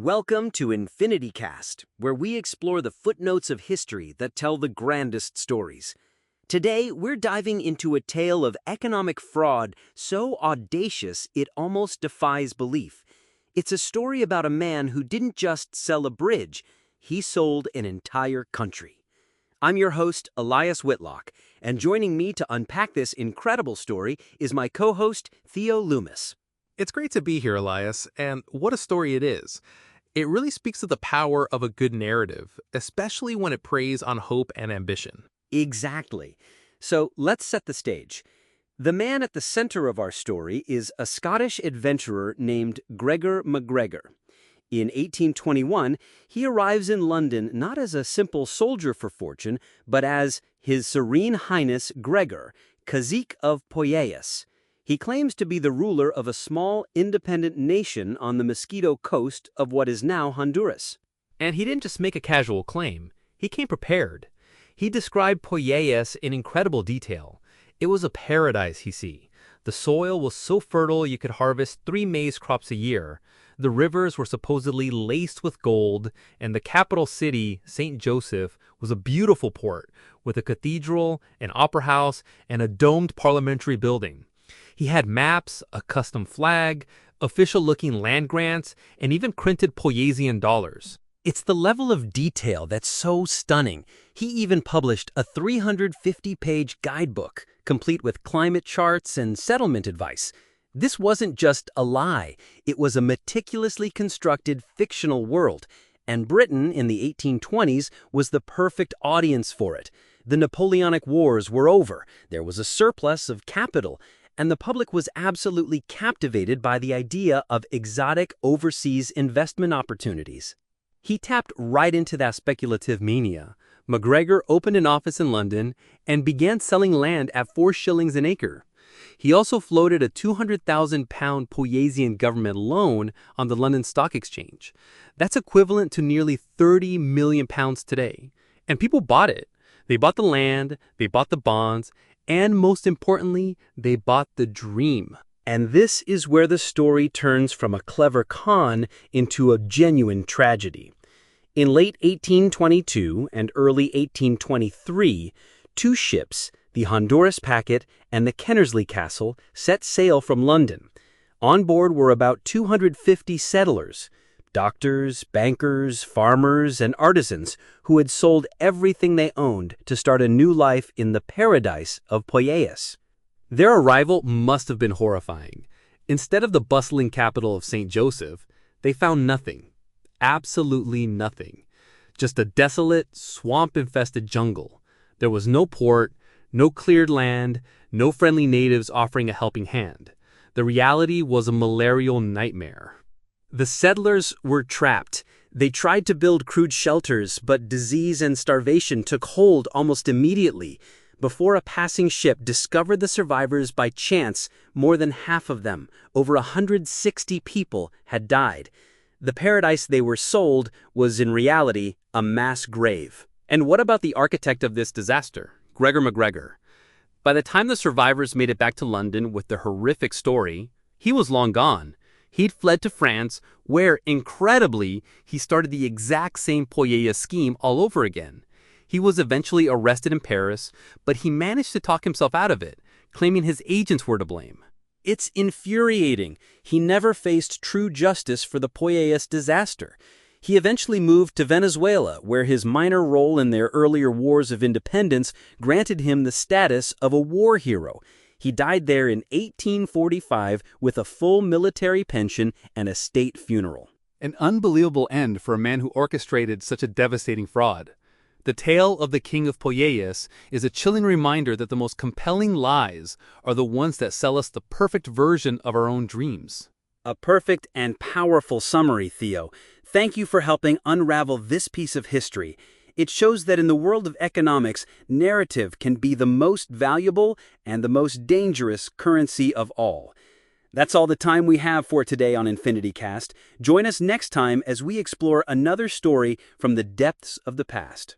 Welcome to EnfinityCast, where we explore the footnotes of history that tell the grandest stories. Today, we're diving into a tale of economic fraud so audacious it almost defies belief. It's a story about a man who didn't just sell a bridge, he sold an entire country. I'm your host, Elias Whitlock, and joining me to unpack this incredible story is my co-host, Theo Loomis. It's great to be here, Elias, and what a story it is. It really speaks to the power of a good narrative, especially when it preys on hope and ambition. Exactly. So let's set the stage. The man at the center of our story is a Scottish adventurer named Gregor MacGregor. In 1821, he arrives in London not as a simple soldier for fortune, but as His Serene Highness Gregor, Cazique of Poyais. He claims to be the ruler of a small, independent nation on the Mosquito Coast of what is now Honduras. And he didn't just make a casual claim. He came prepared. He described Poyais in incredible detail. It was a paradise, he see. The soil was so fertile you could harvest 3 maize crops a year. The rivers were supposedly laced with gold, and the capital city, St. Joseph, was a beautiful port with a cathedral, an opera house, and a domed parliamentary building. He had maps, a custom flag, official-looking land grants, and even printed Poyaisian dollars. It's the level of detail that's so stunning. He even published a 350-page guidebook, complete with climate charts and settlement advice. This wasn't just a lie. It was a meticulously constructed fictional world, and Britain in the 1820s was the perfect audience for it. The Napoleonic Wars were over. There was a surplus of capital, and the public was absolutely captivated by the idea of exotic overseas investment opportunities. He tapped right into that speculative mania. MacGregor opened an office in London and began selling land at 4 shillings an acre. He also floated a £200,000 Poyaisian government loan on the London Stock Exchange. That's equivalent to nearly £30 million today. And people bought it. They bought the land, they bought the bonds, and most importantly, they bought the dream. And this is where the story turns from a clever con into a genuine tragedy. In late 1822 and early 1823, 2 ships, the Honduras Packet and the Kennersley Castle, set sail from London. On board were about 250 settlers, doctors, bankers, farmers, and artisans who had sold everything they owned to start a new life in the paradise of Poyais. Their arrival must have been horrifying. Instead of the bustling capital of St. Joseph, they found nothing. Absolutely nothing. Just a desolate, swamp-infested jungle. There was no port, no cleared land, no friendly natives offering a helping hand. The reality was a malarial nightmare. The settlers were trapped. They tried to build crude shelters, but disease and starvation took hold almost immediately. Before a passing ship discovered the survivors by chance, more than half of them, over 160 people, had died. The paradise they were sold was in reality a mass grave. And what about the architect of this disaster, Gregor MacGregor? By the time the survivors made it back to London with their horrific story, he was long gone. He'd fled to France, where, incredibly, he started the exact same Poyais scheme all over again. He was eventually arrested in Paris, but he managed to talk himself out of it, claiming his agents were to blame. It's infuriating. He never faced true justice for the Poyais disaster. He eventually moved to Venezuela, where his minor role in their earlier wars of independence granted him the status of a war hero. He died there in 1845 with a full military pension and a state funeral. An unbelievable end for a man who orchestrated such a devastating fraud. The tale of the King of Poyais is a chilling reminder that the most compelling lies are the ones that sell us the perfect version of our own dreams. A perfect and powerful summary, Theo. Thank you for helping unravel this piece of history. It shows that in the world of economics, narrative can be the most valuable and the most dangerous currency of all. That's all the time we have for today on EnfinityCast. Join us next time as we explore another story from the depths of the past.